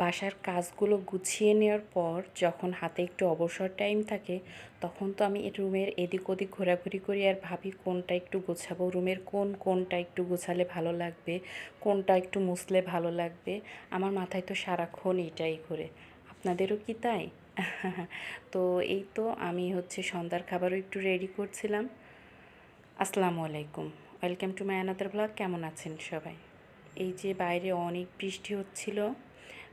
বাসার কাজগুলো গুছিয়ে নেওয়ার পর যখন হাতে একটু অবসর টাইম থাকে, তখন তো আমি রুমের এদিক ওদিক ঘোরাঘুরি করি আর ভাবি কোনটা একটু গোছাবো, রুমের কোনটা একটু গোছালে ভালো লাগবে, কোনটা একটু মুছলে ভালো লাগবে। আমার মাথায় তো সারাক্ষণ এটাই ঘোরে। আপনাদেরও কি তাই? তো এই তো আমি সন্ধ্যার খাবারও একটু রেডি করছিলাম। আসসালামু আলাইকুম, welcome to my another blog. কেমন আছেন সবাই? এই যে বাইরে অনেক বৃষ্টি হচ্ছিল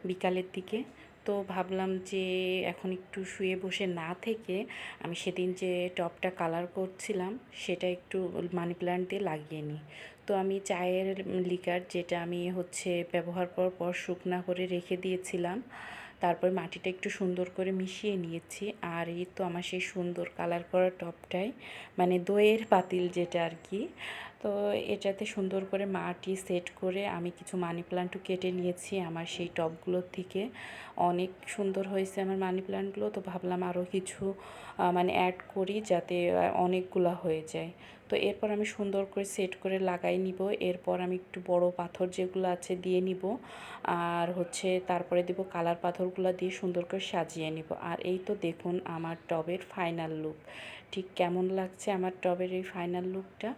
বিকালের দিকে, তো ভাবলাম যে এখন একটু শুয়ে বসে না থেকে আমি সেদিন যে টবটা কালার করছিলাম সেটা একটু মানি প্ল্যান্ট দিয়ে লাগিয়ে নিই। তো আমি চায়ের লিকার যেটা আমি ব্যবহার করার পর শুকনা করে রেখে দিয়েছিলাম, তারপর মাটিটা একটু সুন্দর করে মিশিয়ে নিয়েছি। আর এই তো আমার সেই সুন্দর কালার করা টবটাই, মানে দইয়ের পাতিল যেটা আর কি। তো এটাতে সুন্দর করে মাটি সেট করে আমি কিছু মানি প্ল্যান্টও কেটে নিয়েছি আমার সেই টবগুলোর থেকে। অনেক সুন্দর হয়েছে আমার মানি প্ল্যান্টগুলো, তো ভাবলাম আরও কিছু মানে অ্যাড করি যাতে অনেকগুলো হয়ে যায়। তো এরপর আমি সুন্দর করে সেট করে লাগাই নিব। এরপর আমি একটু বড় পাথর যেগুলো আছে দিয়ে নিব, আর তারপরে দেব কালার পাথরগুলো দিয়ে সুন্দর করে সাজিয়ে নিব। আর এই তো দেখুন আমার টবের ফাইনাল লুক। ঠিক কেমন লাগছে আমার টবের এই ফাইনাল লুকটা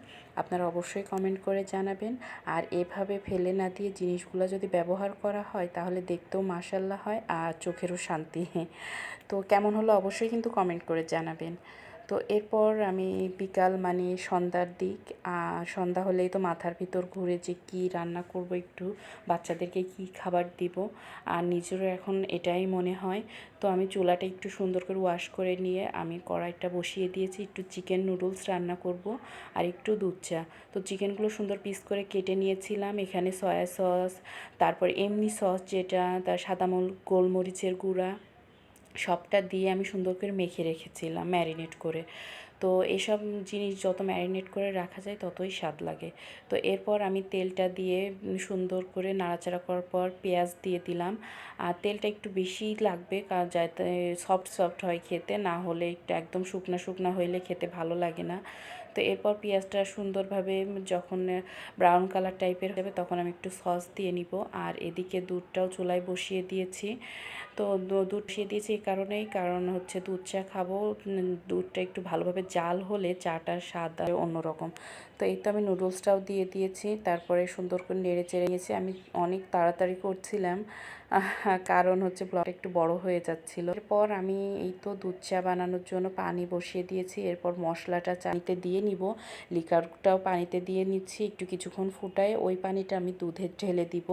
আপনারা অবশ্যই কমেন্ট করে জানাবেন। আর এভাবে ফেলে না দিয়ে জিনিসগুলো যদি ব্যবহার করা হয় তাহলে দেখতেও মাশাআল্লাহ হয় আর চোখেরও শান্তি। তো কেমন হলো অবশ্যই কিন্তু কমেন্ট করে জানাবেন। তো এরপর আমি বিকাল মানে সন্ধ্যার দিক, সন্ধ্যা হলেই তো মাথার ভিতর ঘুরে যে কী রান্না করব, একটু বাচ্চাদেরকে কি খাবার দিব, আর নিজেরও এখন এটাই মনে হয়। তো আমি চুলাটা একটু সুন্দর করে ওয়াশ করে নিয়ে আমি কড়াইটা বসিয়ে দিয়েছি, একটু চিকেন নুডলস রান্না করব আর একটু দুধ চা। তো চিকেনগুলো সুন্দর পিস করে কেটে নিয়েছিলাম, এখানে সয়া সস, তারপর এমনি সস যেটা, তার সাদা গোলমরিচের গুঁড়া, সবটা দিয়ে আমি সুন্দর করে মেখে রেখেছিলাম ম্যারিনেট করে। তো এসব জিনিস যত ম্যারিনেট করে রাখা যায় ততই স্বাদ লাগে। তো এরপর আমি তেলটা দিয়ে সুন্দর করে নাড়াচাড়া করার পর পেঁয়াজ দিয়ে দিলাম। আর তেলটা একটু বেশিই লাগবে কারণ যাতে সফট সফট হয় খেতে, না হলে একটু একদম শুকনা শুকনা হইলে খেতে ভালো লাগে না। তো এরপর পেঁয়াজটা সুন্দরভাবে যখন ব্রাউন কালার টাইপের হবে তখন আমি একটু সস দিয়ে নিব। আর এদিকে দুধটাও চুলায় বসিয়ে দিয়েছি। তো দুধ বসিয়ে দিয়েছি এই কারণেই, কারণ দুধ চা খাবো, দুধটা একটু ভালোভাবে জাল হলে চাটার স্বাদ আর অন্যরকম। তো এই তো আমি নুডলসটাও দিয়ে দিয়েছি, তারপরে সুন্দর করে নেড়ে চেড়ে নিয়েছি। আমি অনেক তাড়াতাড়ি করছিলাম কারণ ব্লগটা একটু বড় হয়ে যাচ্ছিল। এরপর আমি এই তো দুধ চা বানানোর জন্য পানি বসিয়ে দিয়েছি। এরপর মশলাটা চানিতে দিয়ে নিব, লিকারটাও পানিতে দিয়ে নিচ্ছি, একটু কিছুক্ষণ ফুটায় ওই পানিটা আমি দুধে ঢেলে দিব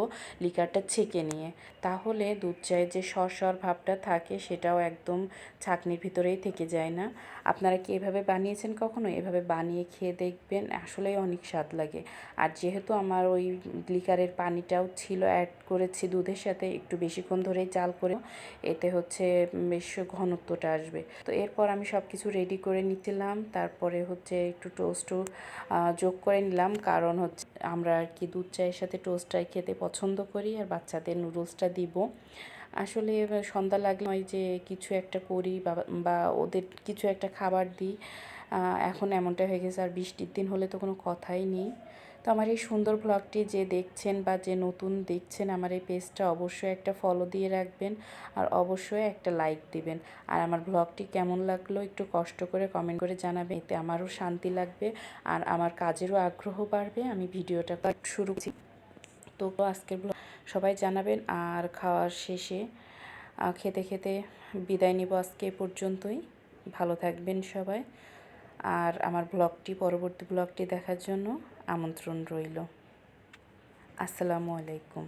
লিকারটা ছেঁকে নিয়ে। তাহলে দুধ চায়ের যে সর ভাবটা থাকে সেটাও একদম ছাঁকনির ভিতরেই থেকে যায় না। আপনারা কি এভাবে বানিয়েছেন কখনো? এভাবে বানিয়ে খেয়ে দেখবেন, আসলেই অনেক স্বাদ লাগে। আর যেহেতু আমার ওই লিকারের পানিটাও ছিল, অ্যাড করেছি দুধের সাথে, একটু বেশিক্ষণ ধরেই জাল করে, এতে বেশ ঘনত্বটা আসবে। তো এরপর আমি সব কিছু রেডি করে নিচ্ছিলাম, তারপরে একটু টোস্টও যোগ করে নিলাম, কারণ আমরা আর কি দুধ চায়ের সাথে টোস্টটাই খেতে পছন্দ করি। আর বাচ্চাদের নুডলসটা দিব। আসলে সন্ধ্যা লাগলে হয় যে কিছু একটা করি বা ওদের কিছু একটা খাবার দিই। এখন এমনটা হয়ে গেছে, আর বৃষ্টির দিন হলে তো কোনো কথাই নেই। তো আমার এই সুন্দর ব্লগটি যে দেখছেন বা যে নতুন দেখছেন আমার এই পেজটা, অবশ্যই একটা ফলো দিয়ে রাখবেন আর অবশ্যই একটা লাইক দিবেন। আর আমার ব্লগটি কেমন লাগলো একটু কষ্ট করে কমেন্ট করে জানাবেন, এতে আমারও শান্তি লাগবে আর আমার কাজেরও আগ্রহ বাড়বে। আমি ভিডিওটা শুরু করছি। তো আজকের ব্লগ সবাই জানাবেন, আর খাওয়ার শেষে খেতে খেতে বিদায় নিব আজকে এ পর্যন্তই। ভালো থাকবেন সবাই, আর আমার পরবর্তী ব্লগটি দেখার জন্য আমন্ত্রণ রইল। আসসালামু আলাইকুম।